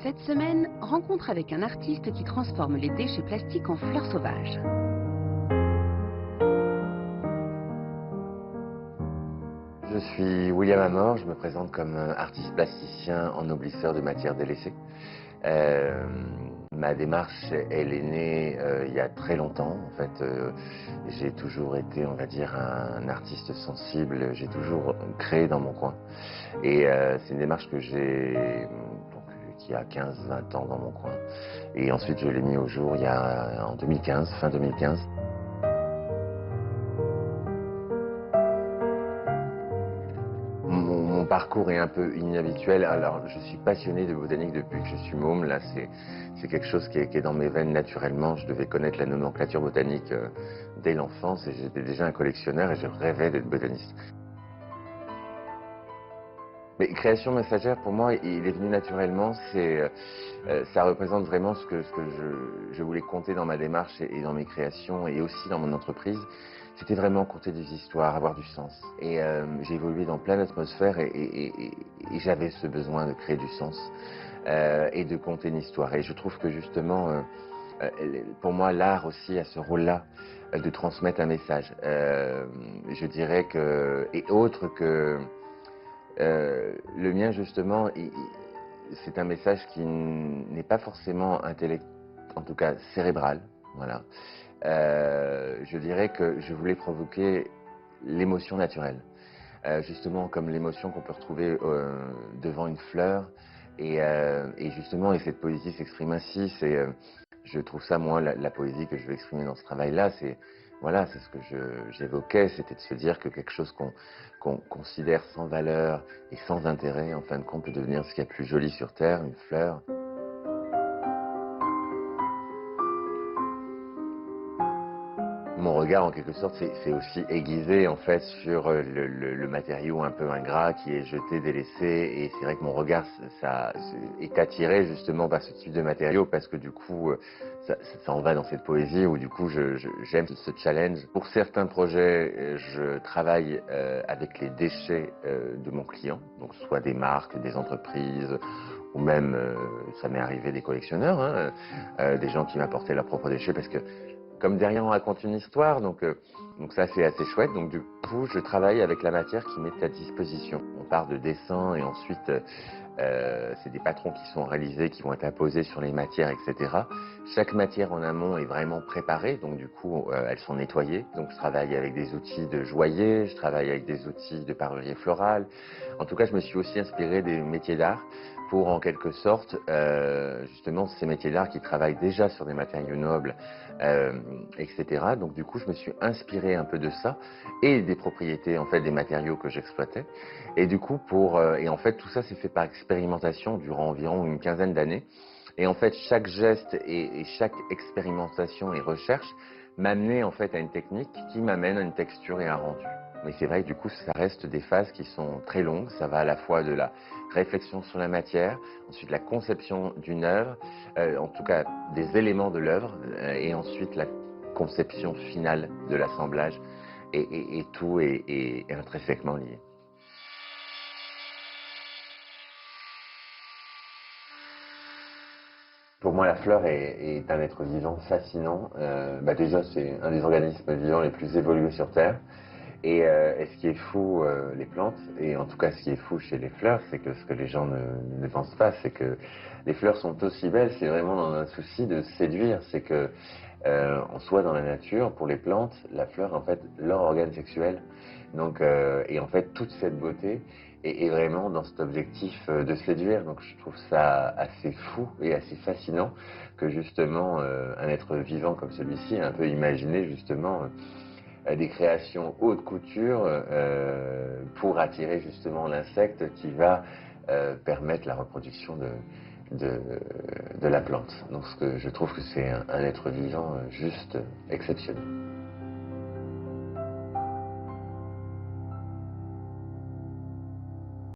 Cette semaine, rencontre avec un artiste qui transforme les déchets plastiques en fleurs sauvages. Je suis William Amor, je me présente comme artiste plasticien ennoblisseur de matières délaissées. Ma démarche, elle est née il y a très longtemps. En fait, j'ai toujours été, on va dire, un artiste sensible. J'ai toujours créé dans mon coin. Et c'est une démarche que j'ai, qui a 15-20 ans dans mon coin. Et ensuite, je l'ai mis au jour en 2015, fin 2015. Mon parcours est un peu inhabituel. Alors, je suis passionné de botanique depuis que je suis môme. Là, c'est quelque chose qui est dans mes veines naturellement. Je devais connaître la nomenclature botanique dès l'enfance et j'étais déjà un collectionneur et je rêvais d'être botaniste. Mais création messagère, pour moi, il est venu naturellement. Ça représente vraiment ce que je voulais conter dans ma démarche et dans mes créations et aussi dans mon entreprise. C'était vraiment conter des histoires, avoir du sens. Et j'ai évolué dans plein d'atmosphères et j'avais ce besoin de créer du sens et de conter une histoire. Et je trouve que justement, pour moi, l'art aussi a ce rôle-là de transmettre un message. Je dirais que, et autre que le mien, justement, c'est un message qui n'est pas forcément intellectuel, en tout cas cérébral. Voilà. Je dirais que je voulais provoquer l'émotion naturelle. Justement, comme l'émotion qu'on peut retrouver devant une fleur. Et justement, et cette poésie s'exprime ainsi. Je trouve ça, moi, la poésie que je veux exprimer dans ce travail-là, voilà, c'est ce que j'évoquais, c'était de se dire que quelque chose qu'on considère sans valeur et sans intérêt, en fin de compte, peut devenir ce qu'il y a de plus joli sur Terre, une fleur. Mon regard, en quelque sorte, c'est aussi aiguisé, en fait, sur le matériau un peu ingrat qui est jeté, délaissé. Et c'est vrai que mon regard, ça est attiré, justement, par ce type de matériau, parce que, du coup, ça en va dans cette poésie où, du coup, j'aime ce challenge. Pour certains projets, je travaille avec les déchets de mon client, donc soit des marques, des entreprises, ou même, ça m'est arrivé, des collectionneurs, hein, des gens qui m'apportaient leurs propres déchets, parce que comme derrière on raconte une histoire, donc ça c'est assez chouette. Donc du coup, je travaille avec la matière qui m'est à disposition. On part de dessins et ensuite c'est des patrons qui sont réalisés, qui vont être apposés sur les matières, etc. Chaque matière en amont est vraiment préparée, donc du coup elles sont nettoyées. Donc je travaille avec des outils de joaillier, je travaille avec des outils de parure florale. En tout cas, je me suis aussi inspiré des métiers d'art pour en quelque sorte, justement, ces métiers d'art qui travaillent déjà sur des matériaux nobles, etc. Donc du coup, je me suis inspiré un peu de ça et des propriétés, en fait, des matériaux que j'exploitais. Et du coup, et en fait, tout ça s'est fait par expérimentation durant environ une quinzaine d'années. Et en fait, chaque geste et chaque expérimentation et recherche m'amenait en fait à une technique qui m'amène à une texture et un rendu. Mais c'est vrai que du coup, ça reste des phases qui sont très longues. Ça va à la fois de la réflexion sur la matière, ensuite la conception d'une œuvre, en tout cas des éléments de l'œuvre, et ensuite la conception finale de l'assemblage. Et tout est intrinsèquement lié. Pour moi, la fleur est un être vivant fascinant. Déjà, c'est un des organismes vivants les plus évolués sur Terre. Et ce qui est fou, les plantes, et en tout cas ce qui est fou chez les fleurs, c'est que ce que les gens ne pensent pas, c'est que les fleurs sont aussi belles, c'est vraiment dans un souci de séduire. C'est que, en soi, dans la nature, pour les plantes, la fleur, en fait, leur organe sexuel. Donc, et en fait, toute cette beauté est vraiment dans cet objectif de séduire. Donc, je trouve ça assez fou et assez fascinant que justement, un être vivant comme celui-ci ait un peu imaginé justement des créations haute couture pour attirer justement l'insecte qui va permettre la reproduction de la plante. Donc je trouve que c'est un être vivant juste exceptionnel.